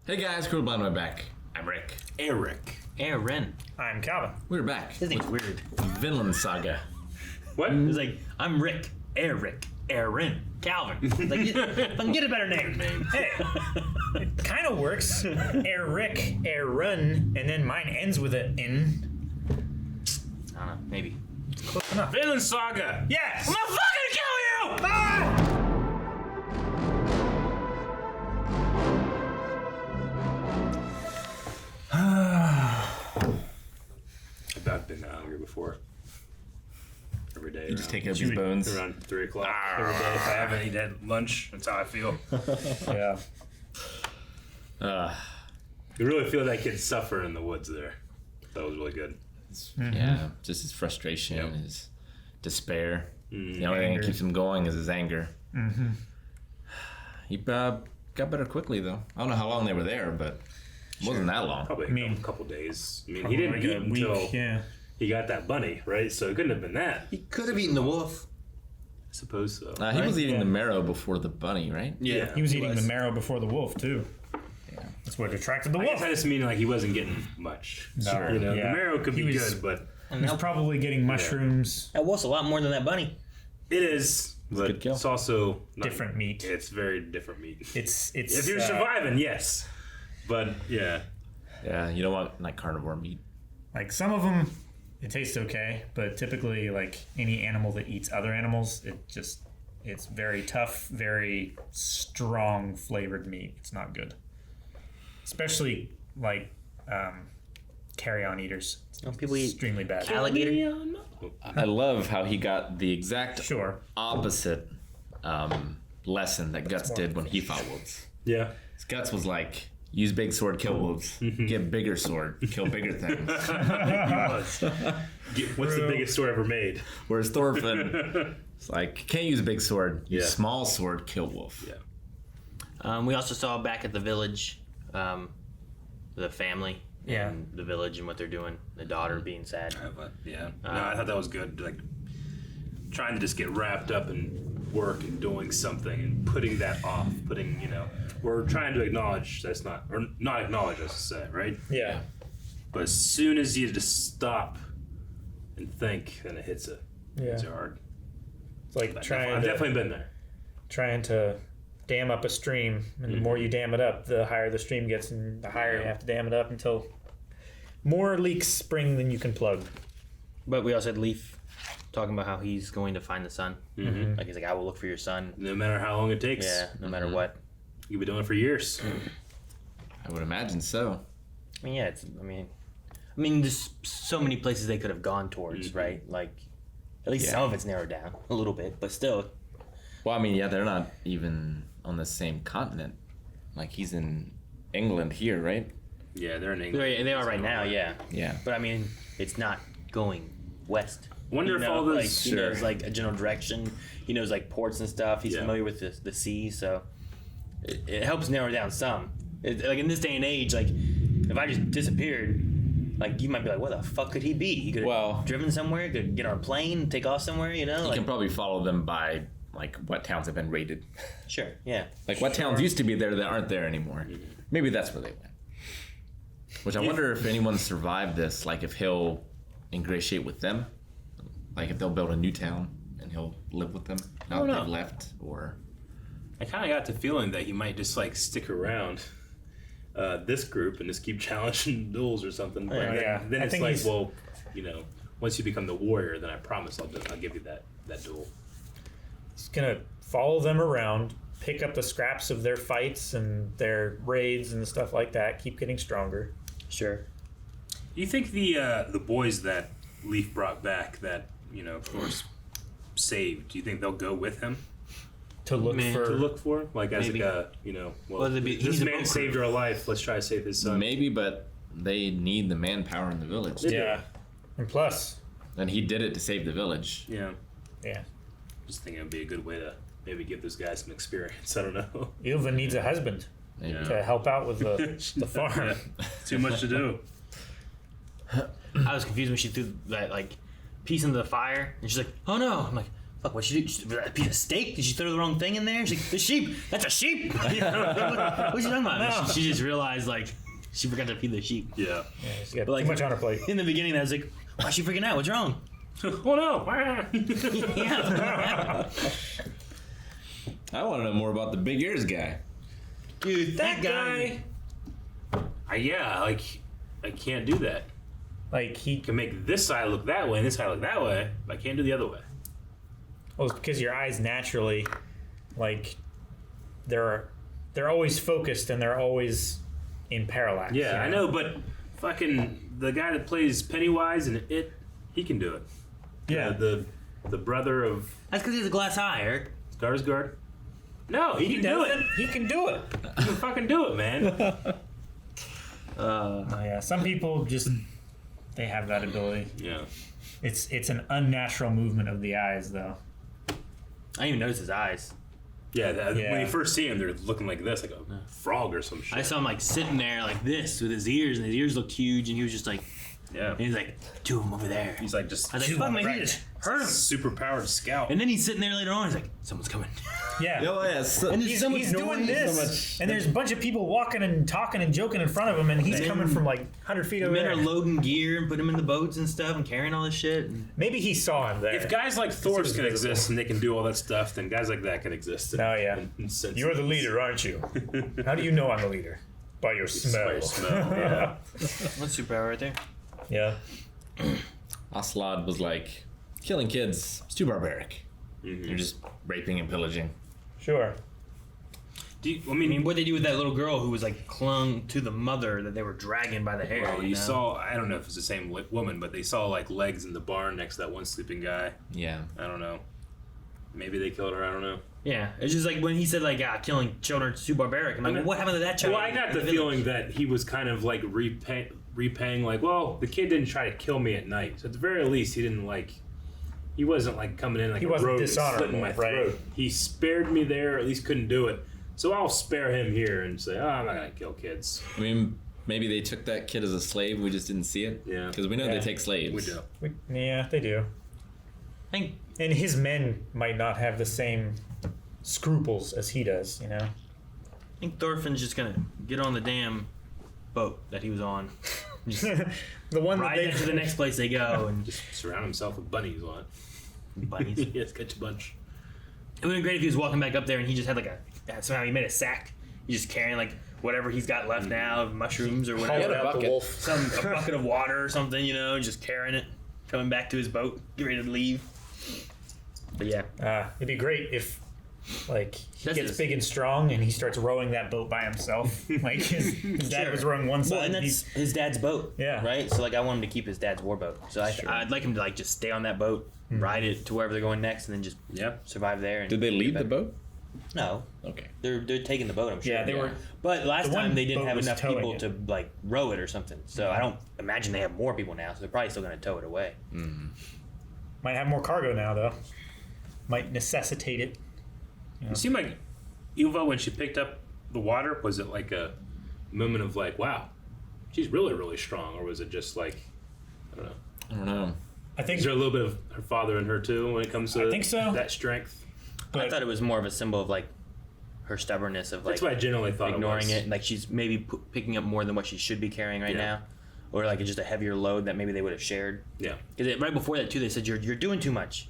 Hey guys, cool behind my back. I'm Rick. Eric. Aaron. I'm Calvin. We're back. This thing's weird. Vinland Saga. What? It's like, I'm Rick. Eric. Aaron. Calvin. It's like, if I can get a better name. Hey, it kind of works. Eric, Aaron, and then mine ends with an N. I don't know, maybe. Close enough. Vinland Saga. Yes. I'm gonna fucking kill you! Ah! I've been hungry before. Every day. You just take around, out these bones. around 3 o'clock. Every day, if I haven't eaten at lunch, that's how I feel. Yeah. You really feel that kid suffer in the woods there. That was really good. Yeah, just his frustration, Yep. his despair. The only thing that keeps him going is his anger. Mm-hmm. He got better quickly, though. I don't know how long they were there, but it wasn't that long. Probably a couple days. I mean, he didn't eat until he got that bunny, right? So it couldn't have been that. He could have eaten the wolf. I suppose so. He was eating the marrow before the bunny, right? Yeah. He was eating the marrow before the wolf, too. Yeah. That's what attracted the I wolf. guess I just mean like he wasn't getting much. No, You know, yeah. the marrow could He be was- good, but He was probably getting mushrooms, That wolf's a lot more than that bunny. it is. But good kill. it's also not, different meat. It's very different meat. It's If you're surviving, yes. But yeah. Yeah, you don't want like carnivore meat. like some of them, it tastes okay, but typically like any animal that eats other animals, it's very tough, very strong flavored meat. It's not good, especially like carry-on eaters. People eat Extremely bad. alligator. I love how he got the exact Sure. opposite lesson that Guts did when he fought wolves. Yeah. His Guts was like, use big sword, kill wolves. Get bigger sword, kill bigger things. What's the biggest sword ever made? Whereas Thorfinn, it's like, can't use a big sword, use Yeah. small sword, kill wolf. Yeah. We also saw back at the village, the family Yeah. in the village and what they're doing. The daughter being sad. But yeah. No, I thought that was good. Like trying to just get wrapped up in work and doing something and putting that off. We're trying to acknowledge that's not, or not acknowledge, I should say, right? Yeah. But as soon as you just stop and think, then it hits it. Yeah. It's hard. It's like I've definitely been there. trying to dam up a stream, and the more you dam it up, the higher the stream gets, and the higher you have to dam it up until more leaks spring than you can plug. But we also had Leaf talking about how he's going to find the son. Mm-hmm. Like he's like, I will look for your son. No matter how long it takes. Yeah, no matter what. You'll be doing it for years. I would imagine so. I mean, yeah, I mean, there's so many places they could have gone towards, right? Like, at least some of it's narrowed down a little bit, but still. Well, I mean, yeah, they're not even on the same continent. Like, he's in England here, right? Yeah, they're in England. They are right now, yeah. Yeah. But I mean, it's not going west. Wonder if all those- he knows like a general direction. He knows like ports and stuff. He's Yeah. familiar with the sea, so it helps narrow down some. Like in this day and age, like if I just disappeared, like you might be like, "What the fuck could he be?" He could have driven somewhere, could get on a plane, take off somewhere. You know, You can probably follow them by like what towns have been raided. Sure, yeah. Like what towns used to be there that aren't there anymore. Maybe that's where they went. Which I wonder if anyone survived this. Like if he'll ingratiate with them, like if they'll build a new town and he'll live with them now that they've left, or. I kind of got the feeling that he might just like stick around this group and just keep challenging duels or something. But then I it's think like, he's- well, once you become the warrior, then I promise I'll give you that duel. He's gonna follow them around, pick up the scraps of their fights and their raids and stuff like that, keep getting stronger. Sure. Do you think the boys that Leaf brought back that of course saved? Do you think they'll go with him To look for like as Maybe. like Well, he this needs a man boat saved crew. our life. Let's try to save his son. Maybe, but they need the manpower in the village. Yeah. And plus, And he did it to save the village. Yeah, yeah, just think it'd be a good way to maybe give this guy some experience. I don't know. Ilva needs a husband Maybe. Yeah. to help out with the farm. Too much to do. I was confused when she threw that like piece into the fire, and she's like, "Oh no!" I'm like, fuck, what she do? A piece of steak? Did she throw the wrong thing in there? She's like, the sheep. That's a sheep. What's she talking about? No. She just realized like she forgot to feed the sheep. Yeah. Yeah, she's got Like- too much on her plate. In the beginning, I was like, why is she freaking out? What's wrong? Oh no! Yeah. I want to know more about the big ears guy. Dude, That guy. Yeah, like I can't do that. Like he, I can make this side look that way and this side look that way, but I can't do the other way. well, it's because your eyes naturally, like, they're always focused and they're always in parallax. Yeah, you I know, but fucking the guy that plays Pennywise and he can do it. Yeah. The brother of That's because he has a glass eye, Eric. Skarsgård. No, he can do it. He can do it. He can fucking do it, man. Oh, yeah, some people just they have that ability. Yeah. It's an unnatural movement of the eyes, though. I didn't even notice his eyes. Yeah, Yeah. when you first see him, they're looking like this, like a frog or some shit. I saw him like sitting there like this with his ears, and his ears looked huge, and he was just like, Yeah. and he's like, two of them over there. He's like just I was like, fuck, man, he just hurt him. super powered scout. And then he's sitting there later on, he's like, someone's coming. Yeah. yes. And there's He's, so much he's doing noise. this, and there's a bunch of people walking and talking and joking in front of him, and he's coming from like 100 feet over Men are there. loading gear and putting him in the boats and stuff and carrying all this shit. And Maybe he saw him there. If guys like Thor was can visible. exist and they can do all that stuff, then guys like that can exist. Oh, yeah. Sense. You're the leader, aren't you? How do you know I'm the leader? By your smell. By your smell, yeah. what's superpower right there? Yeah. Aslad was like, killing kids, it's too barbaric. Mm-hmm. You're just raping and pillaging. Sure. I I mean, what they do with that little girl who was like clung to the mother that they were dragging by the hair? well, you know? saw, I don't know if it's the same woman, but they saw like legs in the barn next to that one sleeping guy. Yeah. I don't know. Maybe they killed her, I don't know. Yeah, it's just like when he said like, killing children is too barbaric. I'm like, well, what happened to that child? Well, I got the feeling that he was kind of like repaying, like, well, the kid didn't try to kill me at night. So at the very least, he wasn't like coming in like He a wasn't rogue and dishonorable, slitting my right? throat. He spared me there, or at least couldn't do it. So I'll spare him here and say, oh, I'm not going to kill kids. I mean, maybe they took that kid as a slave. We just didn't see it. Yeah. Because we know Yeah. they take slaves. We do. Yeah, they do. I think And his men might not have the same scruples as he does, you know? I think Thorfinn's just gonna get on the damn boat that he was on, just The one that ride they it to the next place they go, and Just surround himself with bunnies on it. bunnies. Yes, catch a bunch. It would have been great if he was walking back up there and he just had like somehow he made a sack. He's just carrying like whatever he's got left now, mushrooms or hauled whatever, out the bucket. wolf. a bucket of water or something, you know, just carrying it, coming back to his boat, get ready to leave. But yeah, It'd be great if, like, he That's gets his- big and strong and he starts rowing that boat by himself. Like, his dad Sure. was rowing one side. well, and and that's he's, his dad's boat, Yeah. right? So like, I want him to keep his dad's warboat. So I'd like him to like just stay on that boat, ride it to wherever they're going next, and then just Yep. survive there. And Did they leave get the back. boat? No, Okay. they're taking the boat. I'm sure. yeah, they were. But last The one time they didn't boat have was enough towing people it. to like row it or something. So I don't imagine they have more people now. So they're probably still going to tow it away. Might have more cargo now, though. Might necessitate it. It seemed like Ilva, when she picked up the water, was it like a moment of like, wow, she's really, really strong? Or was it just like, I don't know. I don't know. I think. Is there a little bit of her father in her too when it comes to I think so. that strength? I But- thought it was more of a symbol of like her stubbornness of like That's what I generally thought ignoring it was. it, and like she's maybe picking up more than what she should be carrying right Yeah. now, or like just a heavier load that maybe they would have shared. Yeah. Because right before that too, they said you're doing too much.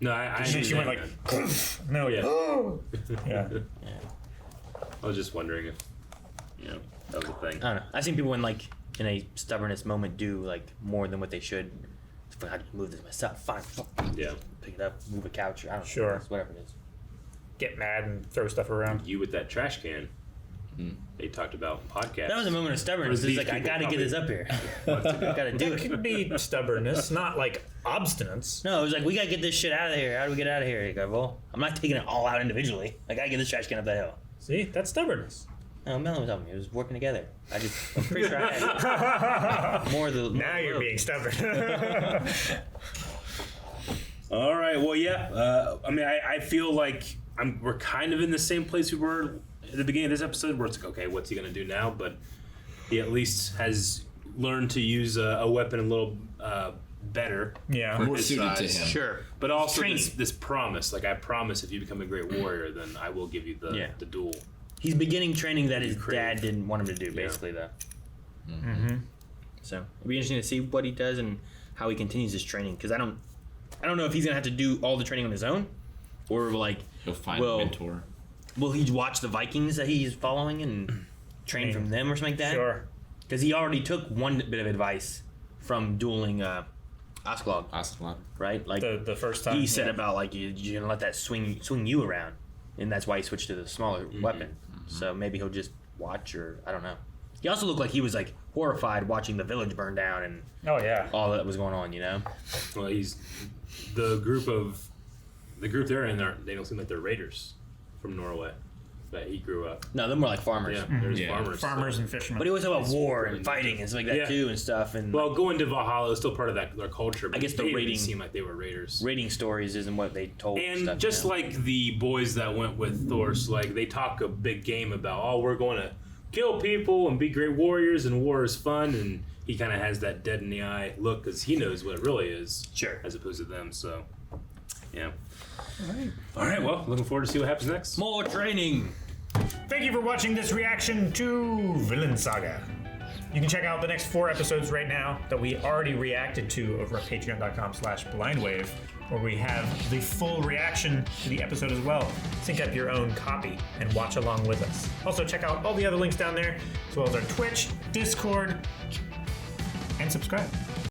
No, I And then she went like, understand no, that. yeah. Yeah. Yeah. I was just wondering if, that was a thing. I don't know. I've seen people in a stubbornness moment do like more than what they should. It's like, how do you move this myself? Fine, fuck. Yeah. Pick it up, move a couch. I don't know. Sure. It's whatever it is. Get mad and throw stuff around. You with that trash can. They talked about in podcasts. That was a moment of stubbornness. Or It's these like I people gotta get this up here. I gotta do It it. could be stubbornness, not like obstinance. No, it was like we gotta get this shit out of here. How do we get out of here? You go, well, I'm not taking it all out individually. I gotta get this trash can up that hill. See, that's stubbornness. No, Melon was helping me. It was working together. I'm pretty sure I had more of the. Now you're being stubborn. All right. Well, yeah. I mean, I feel like we're kind of in the same place we were at the beginning of this episode, where it's like, okay, what's he gonna do now? But he at least has learned to use a weapon a little better. Yeah. for More his suited to size. him. Sure. But also Training. this promise, like I promise, if you become a great warrior, then I will give you the duel. He's beginning training that his crave. dad didn't want him to do, basically, though. Mm-hmm. So it'll be interesting to see what he does and how he continues his training. Because I don't know if he's gonna have to do all the training on his own, or like He'll find a mentor. will he watch the Vikings that he's following and train from them or something like that? Sure. Because he already took one bit of advice from dueling Asklog, Ocelot. right? Like The first time he said about like you're gonna let that swing you around, and that's why he switched to the smaller weapon. So maybe he'll just watch, or I don't know. He also looked like he was like horrified watching the village burn down and Oh yeah. all that was going on. You know? Well, he's the group they're in. They don't seem like they're raiders from Norway that he grew up. No, they're more like farmers. Yeah, there's Yeah. farmers. And fishermen. But he always talk about war really and fighting and stuff like that Yeah. too and stuff. And Well, going to Valhalla is still part of their culture. But guess the they didn't raiding- seem like they were raiders. raiding stories isn't what they told. And stuff, just you know? like the boys that went with Thor's, like they talk a big game about, oh, we're going to kill people and be great warriors, and war is fun. And he kind of has that dead in the eye look because he knows what it really is, Sure. as opposed to them. So, yeah. All right. Well, looking forward to see what happens next. more training. Thank you for watching this reaction to Vinland Saga. You can check out the next 4 episodes right now that we already reacted to over at patreon.com/blindwave, where we have the full reaction to the episode as well. Sync up your own copy and watch along with us. Also, check out all the other links down there, as well as our Twitch, Discord, and subscribe.